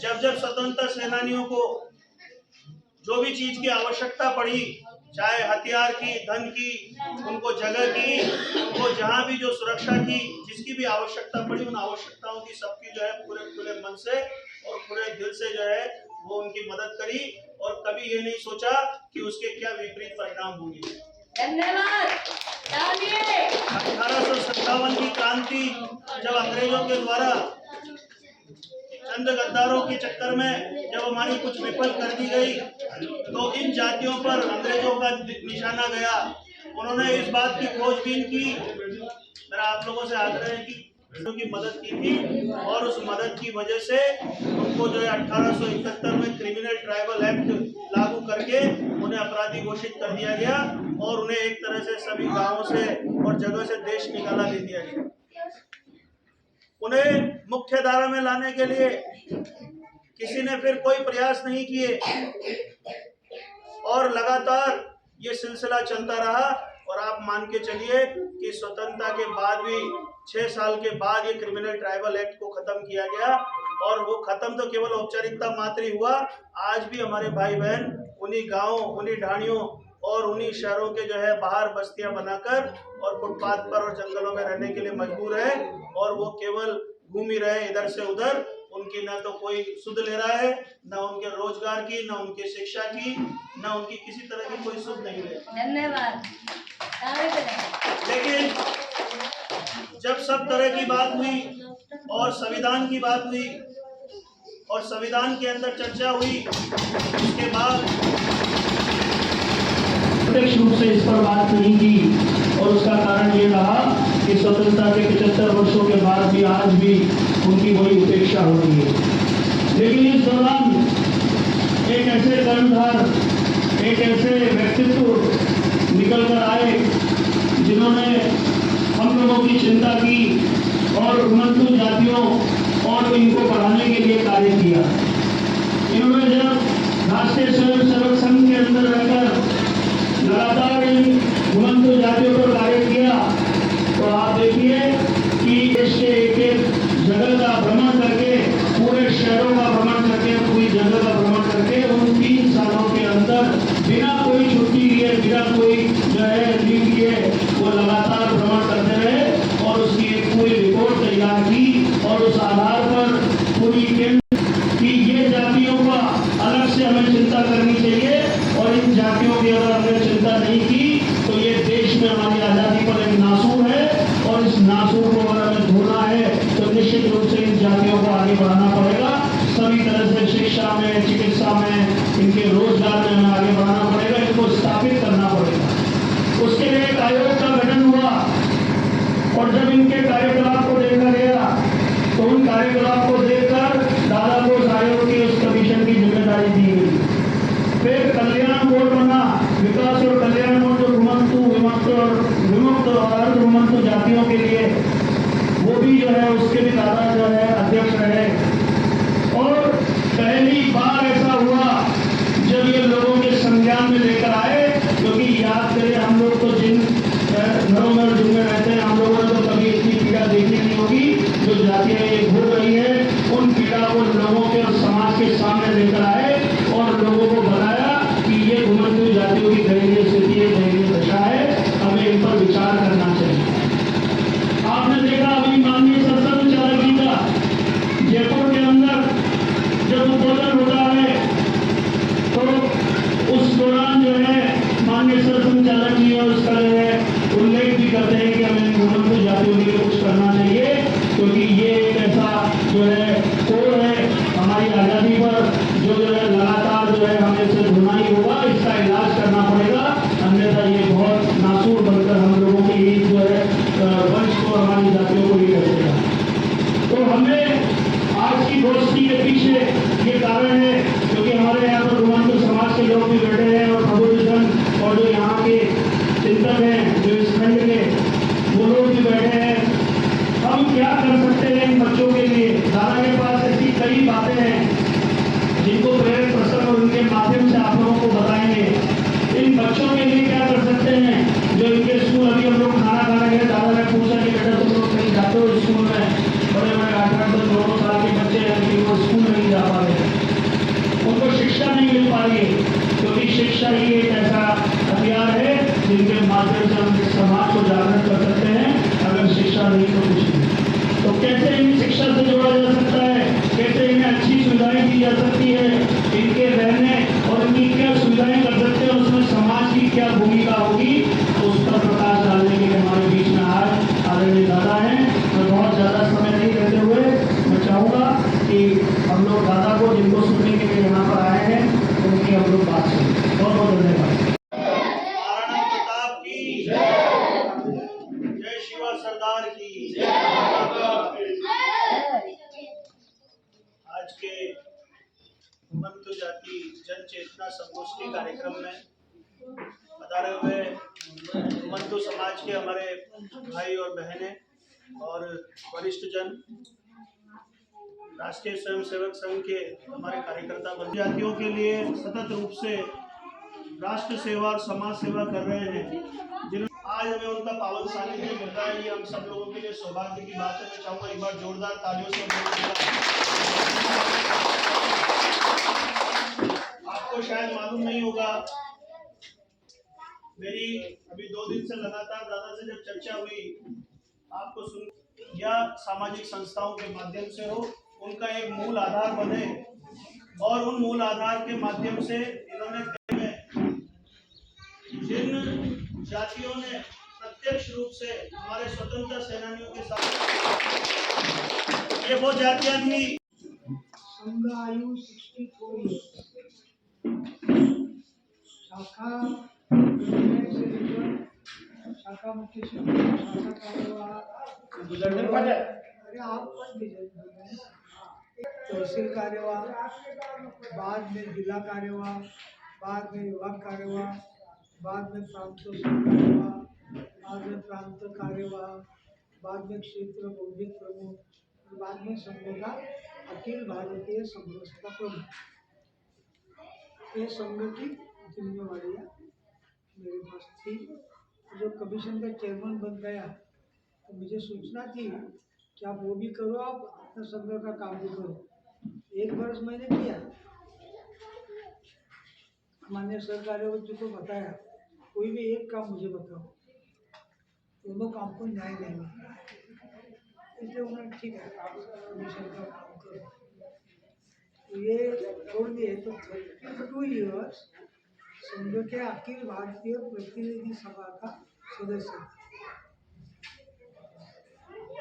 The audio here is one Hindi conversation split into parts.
जब जब स्वतंत्रता सेनानियों को जो भी चीज की आवश्यकता पड़ी, चाहे हथियार की, धन की, उनको जगह की, उनको जहां भी जो सुरक्षा की जिसकी भी आवश्यकता पड़ी, उन आवश्यकताओं की सबकी जो है पूरे खुले मन से और पूरे दिल से जो है वो उनकी मदद करी और कभी ये नहीं सोचा कि उसके क्या विपरीत परिणाम होंगे। धन्यवाद। 1857 की क्रांति जब अंग्रेजों के द्वारा चंद गद्दारों के चक्कर में जब हमारी कुछ विफल कर दी गई, तो इन जातियों पर अंग्रेजों का निशाना गया। उन्होंने इस बात की खोजबीन की, मेरा आप लोगों से आग्रह है कि उनकी मदद की थी और उस मदद की वजह से उनको जो है 1871 में क्रिमिनल ट्राइबल एक्ट लागू करके उन्हें अपराधी घोषित कर दिया गया और उन्हें एक तरह से सभी गांवों से और जगह से देश निकाला दे दिया गया। उन्हें मुख्य धारा में लाने के लिए किसी ने फिर कोई प्रयास नहीं किए और लगातार ये सिलसिला चलता रहा और आप मान के चलिए कि स्वतंत्रता के बाद भी 6 साल के बाद ये क्रिमिनल ट्राइबल एक्ट को खत्म किया गया और वो खत्म तो केवल औपचारिकता मात्र ही हुआ। आज भी हमारे भाई बहन उन्हीं गांवों, उन्हीं ढाणियों और उन्हीं शहरों के जो है बाहर बस्तियां बनाकर और फुटपाथ पर और जंगलों में रहने के लिए मजबूर है और वो केवल घूम ही रहे इधर से उधर। उनकी न तो कोई सुध ले रहा है, न उनके रोजगार की, न उनकी शिक्षा की, न उनकी किसी तरह की कोई सुध नहीं ले। धन्यवाद। लेकिन जब सब तरह की बात हुई और संविधान की बात हुई और संविधान के अंदर चर्चा हुई, उसके बाद प्रत्यक्ष रूप से इस पर बात नहीं की और उसका कारण ये रहा कि स्वतंत्रता के 75 वर्षों के बाद भी आज भी उनकी वही उपेक्षा हो रही है। लेकिन इस दौरान एक ऐसे कर्णधार, एक ऐसे व्यक्तित्व निकल कर आए जिन्होंने हम लोगों की चिंता की और घुमंतू जातियों और इनको बढ़ाने के लिए कार्य किया। इन्होंने जब राष्ट्रीय स्वयंसेवक संघ के अंदर रहकर लगातार इन घुमंतू जातियों पर कार्य किया, तो आप देखिए कि देश के एक एक जगह का भ्रमण करके, पूरे शहरों का भ्रमण करके, पूरी जगह का भ्रमण करके उन 3 सालों के अंदर बिना कोई छुट्टी लिए, बिना कोई जो है लीव लिए वो लगातार भ्रमण करते रहे और उसकी एक पूरी रिपोर्ट तैयार की और उस आधार पर पूरी कि ये जातियों का अलग से हमें चिंता करनी चाहिए और इन जातियों की अगर हमने चिंता नहीं की तो ये देश में हमारी आजादी पर एक नासूर है और इस नासूर को अगर हमें धोना है तो निश्चित रूप से इन जातियों को आगे बढ़ाना पड़ेगा। सभी तरह से शिक्षा में, चिकित्सा में, इनके रोजगार में हमें आगे बढ़ाना पड़ेगा, इनको स्थापित करना पड़ेगा। उसके लिए एक आयोग का गठन हुआ और जब इनके कार्यकलाप को देखा गया तो उन कार्यकलाप को देखकर दादा को उस आयोग की, उस कमीशन की जिम्मेदारी दी गई। फिर कल्याण बोर्ड बना, विकास और कल्याण बोर्ड जो घुमंतू, विमुक्त और अर्ध घुमंतू जातियों के लिए, वो भी जो है उसके भी दादा जो है अध्यक्ष रहे। और पहली बार ऐसा हुआ जब ये लोगों के संज्ञान में लेकर आए, क्योंकि याद करें हम लोग तो जिन घरों में जिनमें रहते हैं, हम लोगों ने तो कभी इतनी पीड़ा देखी नहीं होगी जो जातियां ये भोग रही है। उन पीड़ा को लोगों के और समाज के सामने लेकर आए और लोगों को बताया कि ये घुमंतू जातियों की दयनीय स्थिति है, दयनीय दशा है, हमें इन पर विचार करना चाहिए। आपने देखा अभी माननीय सरसंघचालक जी का जयपुर के अंदर जब उद्बोधन होता है तो उस दौरान जो है माननीय सरसंघचालक जी उसका जो है उल्लेख भी करते हैं कि हमें घुमंतू जातियों के लिए कुछ करना चाहिए, क्योंकि ये एक ऐसा जो है कोड है हमारी आज़ादी पर जो है लगातार जो है हमें इसे धोना ही होगा, इसका इलाज करना पड़ेगा, अन्यथा ये बहुत नासूर बनकर हम लोगों की जो है वंश को, हमारी जातियों को ये करेगा। तो हमें आज की गोष्ठी के पीछे ये कारण है क्योंकि हमारे यहाँ पर घुमंतू समाज के लोग भी बैठे हैं और प्रबुद्धजन और जो यहाँ के चिंतक हैं, जो इस खंड के, वो लोग भी बैठे हैं। हम क्या कर सकते हैं इन बच्चों के लिए? दादा के पास ऐसी कई बातें हैं जिनको प्रेरक प्रसंग और उनके माध्यम से आप लोगों को बताएंगे। इन बच्चों के लिए क्या कर सकते हैं जो इनके स्कूल, अभी हम लोग खाना खाने गए, दादा ने पूछा कि बेटा तुम लोग कहीं जाते हो स्कूल में? बड़े बड़े 8-8 10-12 साल के बच्चे हैं लेकिन वो स्कूल नहीं जा पा रहे हैं, उनको शिक्षा नहीं मिल पा रही है, क्योंकि शिक्षा ही एक ऐसा हथियार है जिनके माध्यम से हम समाज को जागृत कर सकते हैं। अगर शिक्षा नहीं तो कुछ नहीं। तो कैसे इन शिक्षा से जोड़ा जा सकता है, कैसे इन्हें अच्छी सुविधाएं दी जा सकती है, इनके रहने और इनकी क्या सुविधाएं कर सकते हैं, उसमें समाज की क्या भूमिका होगी, उस पर प्रकाश डालने के लिए हमारे बीच में आज आदरणीय दादा हैं। मैं बहुत ज़्यादा समय नहीं लेते हुए मैं चाहूँगा कि हम लोग दादा को, जिनको सुनने के लिए यहाँ पर आए हैं, उनकी हम लोग बात सुनें। बहुत बहुत धन्यवाद। महाराणा प्रताप की जय, जय शिवा सरदार की जय। आज के मंतु जाति जन चेतना संगोष्ठी कार्यक्रम में पधारे हुए मंतु समाज के हमारे भाई और बहनें और वरिष्ठ जन, राष्ट्रीय स्वयंसेवक संघ के हमारे कार्यकर्ता बंधु, जातियों के लिए सतत रूप से राष्ट्र सेवा और समाज सेवा कर रहे हैं, जिन्होंने आज हमें उनका पावन सानिध्य मिलता है, ये हम सब लोगों के लिए सौभाग्य की बात है। मैं चाहूंगा एक बार जोरदार तालियों से। आपको शायद मालूम नहीं होगा, मेरी अभी 2 दिन से लगातार दादा से जब चर्चा हुई, आपको सुन या सामाजिक संस्थाओं के माध्यम से हो, उनका एक मूल आधार बने और उन मूल आधार के माध्यम से इन्होंने जिन जातियों ने प्रत्यक्ष रूप से हमारे स्वतंत्रता सेनानियों के साथ, ये वो जातियां थी। संघ आयु 64 शाखा से लेकर शाखा मुख्य शाखा कार्यवाह, अरे आप तहसील कार्यवाह, बाद में जिला कार्यवाह, बाद में विभाग कार्यवाह, बाद में प्रांत कार्यवाह, बाद में प्रांत कार्यवाह, बाद में क्षेत्र बौद्धिक प्रमुख, बाद में संघ का अखिल भारतीय समरसता प्रमुख। ये संघ की जिम्मेवारियाँ मेरे पास थी। जो कमीशन का चेयरमैन बन गया तो मुझे सूचना थी कि आप वो भी करो, आप अपना संघ का काम भी करो। 1 वर्ष मैंने किया, माननीय सरकारी जी को बताया, कोई भी एक काम मुझे बताओ, दोनों काम को न्याय नहीं मिलता, इसलिए उन्होंने ठीक है आप कमीशन का काम करो। तो ये छोड़ दिए तो 32 ईयर्स संघ के अखिल भारतीय प्रतिनिधि सभा का सदस्य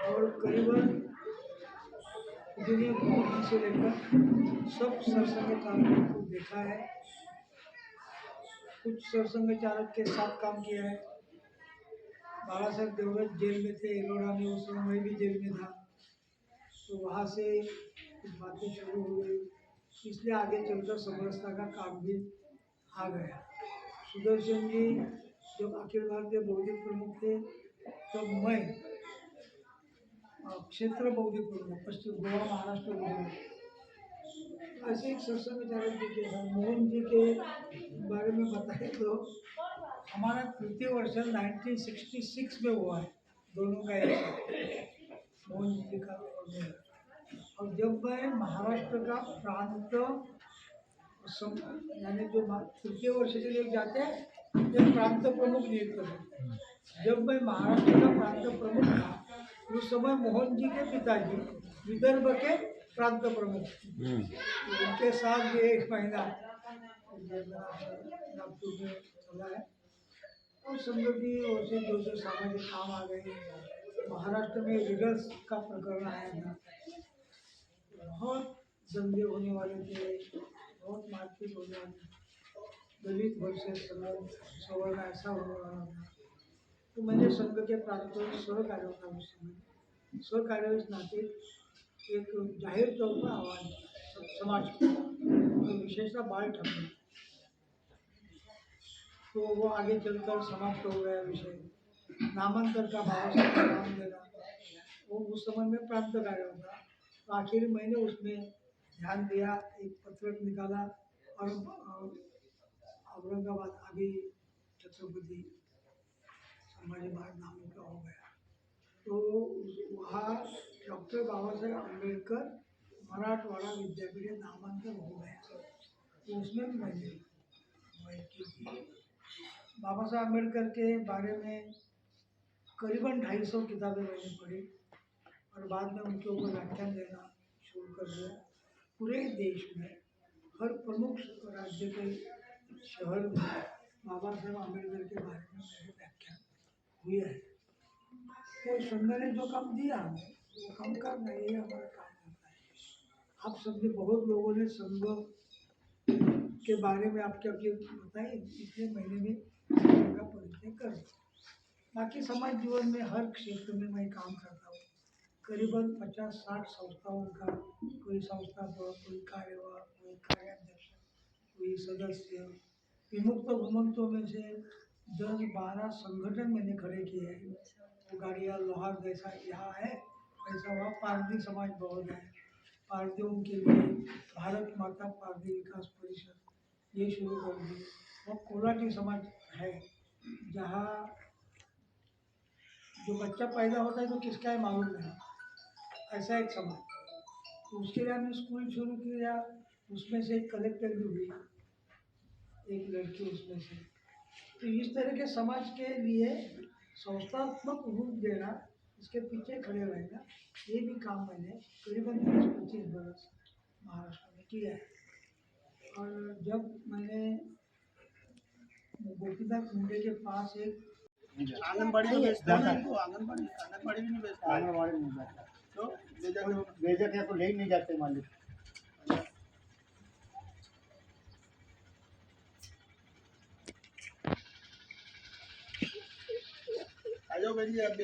और करीबन दुनिया भर से लेकर सब सरसंघ चालकों को देखा है, कुछ सरसंघ चालक के साथ काम किया है। बाबा साहब देवव्रत जेल में थे एलोरा में, उस समय मैं भी जेल में था, तो वहाँ से कुछ बातें शुरू हो गई, इसलिए आगे चलकर समरसता का काम भी आ गया। सुदर्शन जी जब अखिल भारतीय बौद्धिक प्रमुख थे तब मैं क्षेत्र बौद्धिक प्रमुख पश्चिम गोवा महाराष्ट्र गुजरात, ऐसे एक सरसंघ चालक जी के मोहन जी के बारे में बताए तो हमारा तृतीय वर्ष 1966 में हुआ है, दोनों का एक मोहन जी का और मेरा। और जब मैं महाराष्ट्र का प्रांत यानी जो तृतीय वर्ष के लिए जाते हैं जब प्रांत प्रमुख नियुक्त थे, जब मैं महाराष्ट्र का प्रांत प्रमुख था उस समय मोहन जी के पिताजी विदर्भ के प्रांत प्रमुख, तो उनके साथ भी 1 महीना नागपुर में चला है। और संघ की ओर से जो सामाजिक काम आ गए, महाराष्ट्र में रिगर्स का प्रकरण आया था, बहुत दंगे होने वाले थे, बहुत मारपीट होने वाली थी, दलित वर्सेस सवर्ण ऐसा होने वाला था। तो मैंने संघ के प्रांतों सहकार्य था, उस समय सहकार्य इस नाते एक जाहिर तौर पर आह्वान समाज को, तो विशेषतः बाल ठाकुर, तो वो आगे चलकर समाप्त हो गया विषय। नामांतर का बाबा साहब का नाम देना, वो उस समय में प्रांत कार्य होता, तो आखिर मैंने उसमें ध्यान दिया, एक पत्रक निकाला और औरंगाबाद अभी छत्रपति संभाजी महाराज नाम का हो गया। तो वहाँ डॉक्टर बाबा साहेब अम्बेडकर मराठवाड़ा विद्यापीठ नामांकन हो गया, तो उसमें भी मैंने वही की। बाबा साहब अम्बेडकर के बारे में करीबन 250 किताबें मैंने पढ़ी और बाद में उनके ऊपर व्याख्यान देना शुरू कर दिया। पूरे देश में हर प्रमुख राज्य के शहर में बाबा साहब अम्बेडकर के बारे में मेरे व्याख्यान हुए हैं। तो संघ ने जो काम दिया हमें वो काम करना, यही हमारा काम करना है। आप सबने बहुत लोगों ने संघ के बारे में आपके आपके बताए, पिछले महीने में संघ का परिचय कर दिया। बाकी समाज जीवन में हर क्षेत्र में मैं काम करता हूँ। करीबन 50-60 संस्थाओं का, कोई संस्थापक, कोई कार्यवाह, कोई कार्याध्यक्ष, कोई सदस्य, विमुक्त घुमंतों में से 10-12 संगठन मैंने खड़े किए हैं। गाड़िया लोहार जैसा यहाँ है वैसा वहाँ पारदी समाज बहुत है। पारदियों के लिए भारत माता पारदी विकास परिषद ये शुरू कर दी। और कोलाटी समाज है जहाँ जो बच्चा पैदा होता है तो किसका है मालूम नहीं, ऐसा एक समाज। तो उसके लिए हमने स्कूल शुरू किया, उसमें से एक कलेक्टर भी हुई, एक लड़की उसमें से। तो इस तरह के समाज के लिए संस्थात्मक रूप देना, इसके पीछे खड़े रहना, ये भी काम मैंने करीबन 20-25 वर्ष महाराष्ट्र में किया है। और जब मैंने गोपीनाथ मुंडे के पास एक आंगनबाड़ी में भेजते हैं ना इनको, आंगनबाड़ी भी नहीं भेजते। आंगनबाड़ी में जाता तो ले जाके भेजक है तो ले ही नहीं जाते मालिक। आ जाओ बेटी आप।